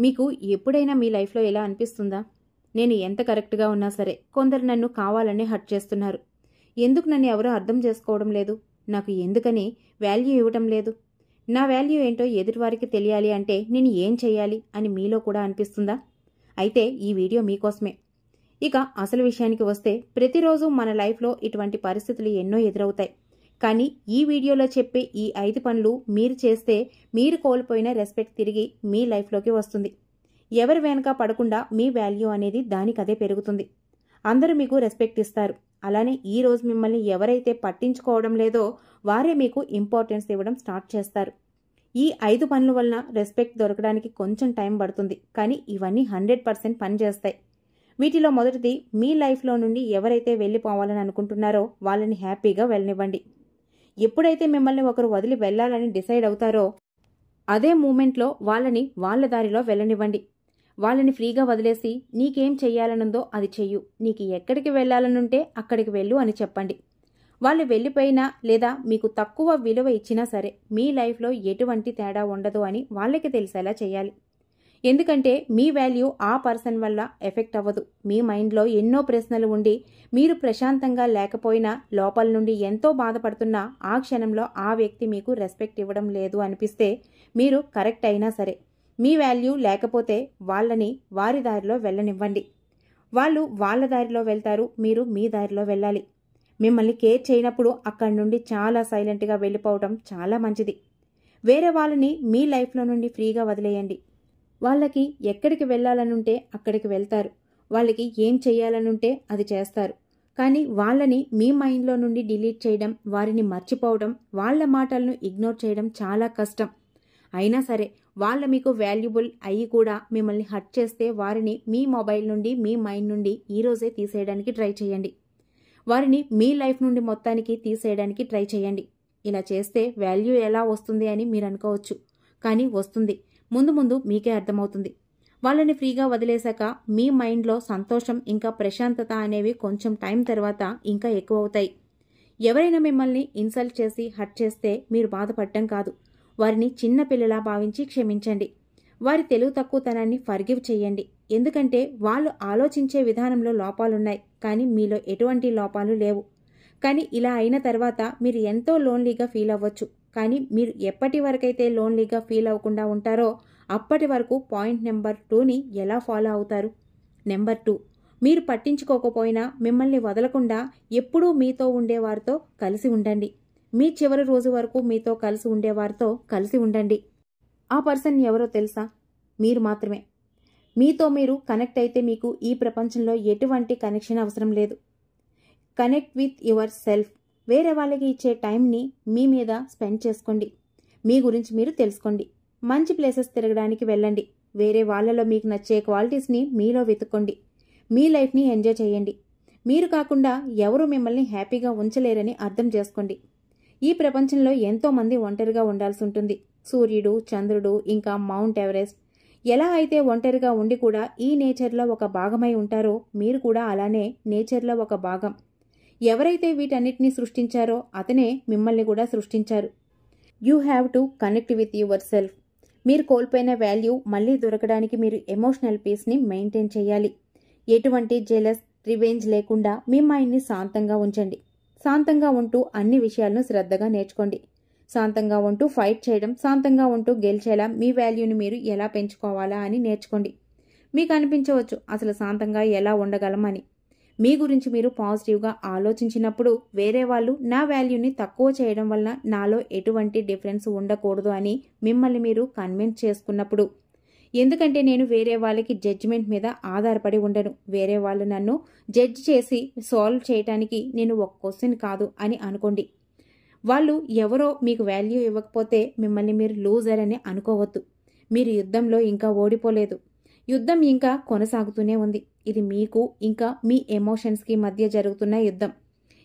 మీకు ఎప్పుడైనా మీ లైఫ్లో ఎలా అనిపిస్తుందా? నేను ఎంత కరెక్ట్గా ఉన్నా సరే కొందరు నన్ను కావాలని హర్ట్ చేస్తున్నారు. ఎందుకు నన్ను ఎవరూ అర్థం చేసుకోవడం లేదు? నాకు ఎందుకని వాల్యూ ఇవ్వటం లేదు? నా వాల్యూ ఏంటో ఎదుటివారికి తెలియాలి అంటే నేను ఏం చేయాలి అని మీలో కూడా అనిపిస్తుందా? అయితే ఈ వీడియో మీకోసమే. ఇక అసలు విషయానికి వస్తే ప్రతిరోజు మన లైఫ్లో ఇటువంటి పరిస్థితులు ఎన్నో ఎదురవుతాయి. కానీ ఈ వీడియోలో చెప్పే ఈ 5 పనులు మీరు చేస్తే మీరు కోల్పోయిన రెస్పెక్ట్ తిరిగి మీ లైఫ్లోకి వస్తుంది. ఎవరి వెనక పడకుండా మీ వాల్యూ అనేది దానికదే పెరుగుతుంది. అందరూ మీకు రెస్పెక్ట్ ఇస్తారు. అలానే ఈ రోజు మిమ్మల్ని ఎవరైతే పట్టించుకోవడం లేదో వారే మీకు ఇంపార్టెన్స్ ఇవ్వడం స్టార్ట్ చేస్తారు. ఈ 5 పనుల వలన రెస్పెక్ట్ దొరకడానికి కొంచెం టైం పడుతుంది. కానీ ఇవన్నీ 100% పనిచేస్తాయి. వీటిలో మొదటిది, మీ లైఫ్లో నుండి ఎవరైతే వెళ్ళిపోవాలని అనుకుంటున్నారో వాళ్ళని హ్యాపీగా వెళ్ళనివ్వండి. ఎప్పుడైతే మిమ్మల్ని ఒకరు వదిలి వెళ్లాలని డిసైడ్ అవుతారో అదే మూమెంట్లో వాళ్ళని వాళ్ళ దారిలో వెళ్ళనివ్వండి. వాళ్ళని ఫ్రీగా వదిలేసి నీకేం చెయ్యాలనుందో అది చెయ్యు, నీకు ఎక్కడికి వెళ్లాలనుంటే అక్కడికి వెళ్ళు అని చెప్పండి. వాళ్ళు వెళ్ళిపోయినా లేదా మీకు తక్కువ విలువ ఇచ్చినా సరే మీ లైఫ్లో ఎటువంటి తేడా ఉండదు అని వాళ్ళకి తెలిసేలా చేయాలి. ఎందుకంటే మీ వాల్యూ ఆ పర్సన్ వల్ల ఎఫెక్ట్ అవ్వదు. మీ మైండ్లో ఎన్నో ప్రశ్నలు ఉండి మీరు ప్రశాంతంగా లేకపోయినా లోపల నుండి ఎంతో బాధపడుతున్నా ఆ క్షణంలో ఆ వ్యక్తి మీకు రెస్పెక్ట్ ఇవ్వడం లేదు అనిపిస్తే మీరు కరెక్ట్ అయినా సరే మీ వాల్యూ లేకపోతే వాళ్ళని వారి దారిలో వెళ్ళనివ్వండి. వాళ్ళు వాళ్ళ దారిలో వెళ్తారు, మీరు మీ దారిలో వెళ్ళాలి. మిమ్మల్ని కేర్ చేయనప్పుడు అక్కడి నుండి చాలా సైలెంట్గా వెళ్ళిపోవడం చాలా మంచిది. వేరే వాళ్ళని మీ లైఫ్లో నుండి ఫ్రీగా వదిలేయండి. వాళ్ళకి ఎక్కడికి వెళ్లాలనుంటే అక్కడికి వెళ్తారు, వాళ్ళకి ఏం చెయ్యాలనుంటే అది చేస్తారు. కానీ వాళ్ళని మీ మైండ్లో నుండి డిలీట్ చేయడం, వారిని మర్చిపోవడం, వాళ్ళ మాటలను ఇగ్నోర్ చేయడం చాలా కష్టం. అయినా సరే వాళ్ళ మీకు వాల్యుబుల్ అయ్యి కూడా మిమ్మల్ని హర్ట్ చేస్తే వారిని మీ మొబైల్ నుండి మీ మైండ్ నుండి ఈరోజే తీసేయడానికి ట్రై చేయండి. వారిని మీ లైఫ్ నుండి మొత్తానికి తీసేయడానికి ట్రై చేయండి. ఇలా చేస్తే వాల్యూ ఎలా వస్తుంది అని మీరు అనుకోవచ్చు, కానీ వస్తుంది. ముందు ముందు మీకే అర్థమవుతుంది. వాళ్ళని ఫ్రీగా వదిలేశాక మీ మైండ్లో సంతోషం ఇంకా ప్రశాంతత అనేవి కొంచెం టైం తర్వాత ఇంకా ఎక్కువ అవుతాయి. ఎవరైనా మిమ్మల్ని ఇన్సల్ట్ చేసి హర్ట్ చేస్తే మీరు బాధపడటం కాదు, వారిని చిన్న పిల్లలా భావించి క్షమించండి. వారి తెలివి తక్కువతనాన్ని ఫర్గివ్ చేయండి. ఎందుకంటే వాళ్ళు ఆలోచించే విధానంలో లోపాలున్నాయి, కానీ మీలో ఎటువంటి లోపాలు లేవు. కానీ ఇలా అయిన తర్వాత మీరు ఎంతో లోన్లీగా ఫీల్ అవ్వచ్చు. కానీ మీరు ఎప్పటి వరకైతే లోన్లీగా ఫీల్ అవ్వకుండా ఉంటారో అప్పటి వరకు పాయింట్ నెంబర్ 2ని ఎలా ఫాలో అవుతారు? నెంబర్ 2, మీరు పట్టించుకోకపోయినా మిమ్మల్ని వదలకుండా ఎప్పుడూ మీతో ఉండేవారితో కలిసి ఉండండి. మీ చివరి రోజు వరకు మీతో కలిసి ఉండేవారితో కలిసి ఉండండి. ఆ పర్సన్ ఎవరో తెలుసా? మీరు మాత్రమే. మీతో మీరు కనెక్ట్ అయితే మీకు ఈ ప్రపంచంలో ఎటువంటి కనెక్షన్ అవసరం లేదు. Connect with your self. వేరే వాళ్ళకి ఇచ్చే టైంని మీ మీద స్పెండ్ చేసుకోండి. మీ గురించి మీరు తెలుసుకోండి. మంచి ప్లేసెస్ తిరగడానికి వెళ్ళండి. వేరే వాళ్ళలో మీకు నచ్చే క్వాలిటీస్ని మీలో వెతుక్కోండి. మీ లైఫ్ని ఎంజాయ్ చేయండి. మీరు కాకుండా ఎవరు మిమ్మల్ని హ్యాపీగా ఉంచలేరని అర్థం చేసుకోండి. ఈ ప్రపంచంలో ఎంతో మంది ఒంటరిగా ఉండాల్సి ఉంటుంది. సూర్యుడు, చంద్రుడు, ఇంకా మౌంట్ ఎవరెస్ట్. ఎలా అయితే ఒంటరిగా ఉండి కూడా ఈ నేచర్లో ఒక భాగమై ఉంటారో మీరు కూడా అలానే నేచర్లో ఒక భాగం. ఎవరైతే వీటన్నిటినీ సృష్టించారో అతనే మిమ్మల్ని కూడా సృష్టించారు. You have to connect with your self. మీరు కోల్పోయిన వాల్యూ మళ్ళీ దొరకడానికి మీరు ఎమోషనల్ పీస్ని మెయింటైన్ చేయాలి. ఎటువంటి జెలస్, రివెంజ్ లేకుండా మీ మైండ్ని శాంతంగా ఉంచండి. శాంతంగా ఉంటూ అన్ని విషయాలను శ్రద్ధగా నేర్చుకోండి. శాంతంగా ఉంటూ ఫైట్ చేయడం, శాంతంగా ఉంటూ గెలిచేలా మీ వాల్యూని మీరు ఎలా పెంచుకోవాలా అని నేర్చుకోండి. మీకు అనిపించవచ్చు అసలు శాంతంగా ఎలా ఉండగలం అని. మీ గురించి మీరు పాజిటివ్గా ఆలోచించినప్పుడు వేరే వాళ్ళు నా వాల్యూని తక్కువ చేయడం వల్ల నాలో ఎటువంటి డిఫరెన్స్ ఉండకూడదు అని మిమ్మల్ని మీరు కన్విన్స్ చేసుకున్నప్పుడు. ఎందుకంటే నేను వేరే వాళ్ళకి జడ్జిమెంట్ మీద ఆధారపడి ఉండను. వేరే వాళ్ళు నన్ను జడ్జ్ చేసి సాల్వ్ చేయటానికి నేను ఒక క్వశ్చన్ కాదు అని అనుకోండి. వాళ్ళు ఎవరో మీకు వాల్యూ ఇవ్వకపోతే మిమ్మల్ని మీరు లూజర్ అని అనుకోవద్దు. మీరు యుద్ధంలో ఇంకా ఓడిపోలేదు. యుద్ధం ఇంకా కొనసాగుతూనే ఉంది. ఇది మీకు ఇంకా మీ ఎమోషన్స్కి మధ్య జరుగుతున్న యుద్ధం.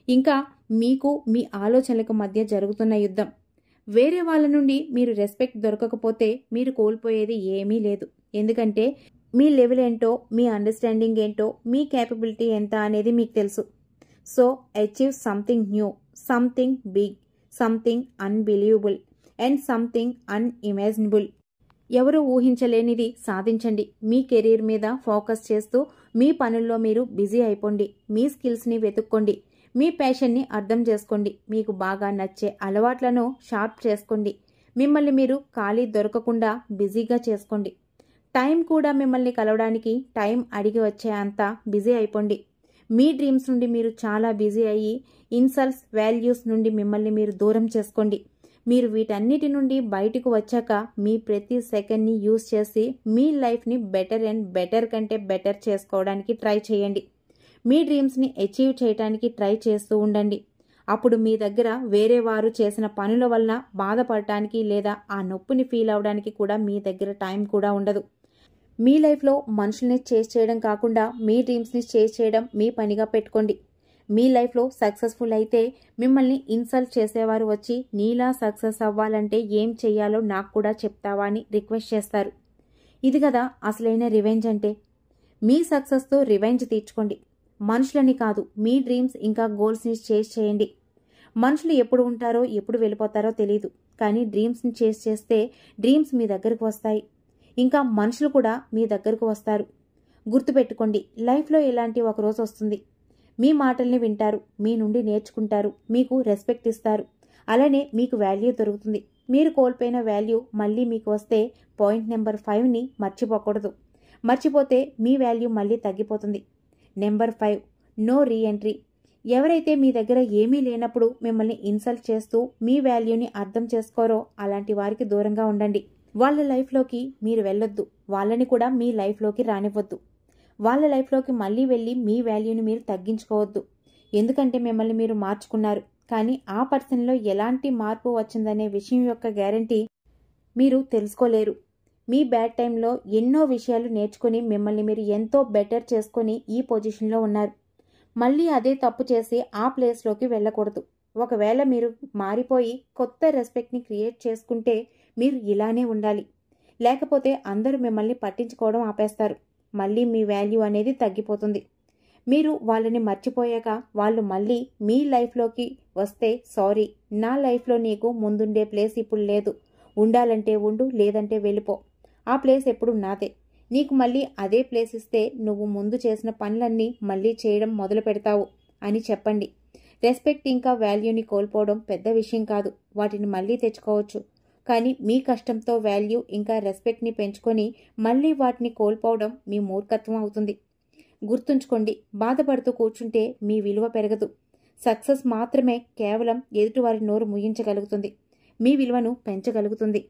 ఇంకా మీకు మీ ఆలోచనలకు మధ్య జరుగుతున్న యుద్ధం. వేరే వాళ్ళ నుండి మీరు రెస్పెక్ట్ దొరకకపోతే మీరు కోల్పోయేది ఏమీ లేదు. ఎందుకంటే మీ లెవెల్ ఏంటో, మీ అండర్స్టాండింగ్ ఏంటో, మీ క్యాపబిలిటీ ఎంత అనేది మీకు తెలుసు. So achieve something new, something big, something unbelievable and something unimaginable. ఎవరూ ఊహించలేనిది సాధించండి. మీ కెరీర్ మీద ఫోకస్ చేస్తూ మీ పనుల్లో మీరు బిజీ అయిపోండి. మీ స్కిల్స్ని వెతుక్కోండి. మీ ప్యాషన్ని అర్థం చేసుకోండి. మీకు బాగా నచ్చే అలవాట్లను షార్ప్ చేసుకోండి. మిమ్మల్ని మీరు ఖాళీ దొరకకుండా బిజీగా చేసుకోండి. టైం కూడా మిమ్మల్ని కలవడానికి టైం అడిగి వచ్చే అంత బిజీ అయిపోండి. మీ డ్రీమ్స్ నుండి మీరు చాలా బిజీ అయ్యి ఇన్సల్ట్స్, వాల్యూస్ నుండి మిమ్మల్ని మీరు దూరం చేసుకోండి. మీరు వీటన్నిటి నుండి బయటకు వచ్చాక మీ ప్రతి సెకండ్ని యూజ్ చేసి మీ లైఫ్ని బెటర్ అండ్ బెటర్ కంటే బెటర్ చేసుకోవడానికి ట్రై చేయండి. మీ డ్రీమ్స్ని అచీవ్ చేయడానికి ట్రై చేస్తూ ఉండండి. అప్పుడు మీ దగ్గర వేరే వారు చేసిన పనుల వలన బాధపడటానికి లేదా ఆ నొప్పిని ఫీల్ అవడానికి కూడా మీ దగ్గర టైం కూడా ఉండదు. మీ లైఫ్లో మనుషుల్ని చేజ్ చేయడం కాకుండా మీ డ్రీమ్స్ని చేజ్ చేయడం మీ పనిగా పెట్టుకోండి. మీ లైఫ్లో సక్సెస్ఫుల్ అయితే మిమ్మల్ని ఇన్సల్ట్ చేసేవారు వచ్చి నీలా సక్సెస్ అవ్వాలంటే ఏం చెయ్యాలో నాకు కూడా చెప్తావా అని రిక్వెస్ట్ చేస్తారు. ఇది కదా అసలైన రివెంజ్ అంటే. మీ సక్సెస్తో రివెంజ్ తీర్చుకోండి. మనుషులని కాదు, మీ డ్రీమ్స్ ఇంకా గోల్స్ని చేజ్ చేయండి. మనుషులు ఎప్పుడు ఉంటారో ఎప్పుడు వెళ్ళిపోతారో తెలియదు, కానీ డ్రీమ్స్ని చేజ్ చేస్తే డ్రీమ్స్ మీ దగ్గరకు వస్తాయి. ఇంకా మనుషులు కూడా మీ దగ్గరకు వస్తారు. గుర్తుపెట్టుకోండి, లైఫ్లో ఇలాంటి ఒక రోజు వస్తుంది. మీ మాటల్ని వింటారు, మీ నుండి నేర్చుకుంటారు, మీకు రెస్పెక్ట్ ఇస్తారు. అలానే మీకు వాల్యూ దొరుకుతుంది. మీరు కోల్పోయిన వాల్యూ మళ్ళీ మీకు వస్తే పాయింట్ నెంబర్ 5ని మర్చిపోకూడదు. మర్చిపోతే మీ వాల్యూ మళ్ళీ తగ్గిపోతుంది. Number 5, no reentry. ఎవరైతే మీ దగ్గర ఏమీ లేనప్పుడు మిమ్మల్ని ఇన్సల్ట్ చేస్తూ మీ వాల్యూని అర్థం చేసుకోరో అలాంటి వారికి దూరంగా ఉండండి. వాళ్ళ లైఫ్లోకి మీరు వెళ్ళొద్దు. వాళ్ళని కూడా మీ లైఫ్లోకి రానివ్వద్దు. వాళ్ళ లైఫ్లోకి మళ్ళీ వెళ్ళి మీ వాల్యూని మీరు తగ్గించుకోవద్దు. ఎందుకంటే మిమ్మల్ని మీరు మార్చుకున్నారు, కానీ ఆ పర్సన్లో ఎలాంటి మార్పు వచ్చిందనే విషయం యొక్క గ్యారంటీ మీరు తెలుసుకోలేరు. మీ బ్యాడ్ టైంలో ఎన్నో విషయాలు నేర్చుకుని మిమ్మల్ని మీరు ఎంతో బెటర్ చేసుకొని ఈ పొజిషన్లో ఉన్నారు. మళ్ళీ అదే తప్పు చేసి ఆ ప్లేస్లోకి వెళ్ళకూడదు. ఒకవేళ మీరు మారిపోయి కొత్త రెస్పెక్ట్ని క్రియేట్ చేసుకుంటే మీరు ఇలానే ఉండాలి. లేకపోతే అందరూ మిమ్మల్ని పట్టించుకోవడం ఆపేస్తారు. మళ్ళీ మీ వాల్యూ అనేది తగ్గిపోతుంది. మీరు వాళ్ళని మర్చిపోయాక వాళ్ళు మళ్ళీ మీ లైఫ్లోకి వస్తే, సారీ, నా లైఫ్లో నీకు ముందుండే ప్లేస్ ఇప్పుడు లేదు. ఉండాలంటే ఉండు, లేదంటే వెళ్ళిపో. ఆ ప్లేస్ ఎప్పుడు నాదే. నీకు మళ్ళీ అదే ప్లేస్ ఇస్తే నువ్వు ముందు చేసిన పనులన్నీ మళ్ళీ చేయడం మొదలు పెడతావు అని చెప్పండి. రెస్పెక్ట్ ఇంకా వాల్యూని కోల్పోవడం పెద్ద విషయం కాదు. వాటిని మళ్ళీ తెచ్చుకోవచ్చు. కానీ మీ కష్టంతో వాల్యూ ఇంకా రెస్పెక్ట్ని పెంచుకొని మళ్ళీ వాటిని కోల్పోవడం మీ మూర్ఖత్వం అవుతుంది. గుర్తుంచుకోండి, బాధపడుతూ కూర్చుంటే మీ విలువ పెరగదు. సక్సెస్ మాత్రమే కేవలం ఎదుటివారి నోరు ముయించగలుగుతుంది. మీ విలువను పెంచగలుగుతుంది.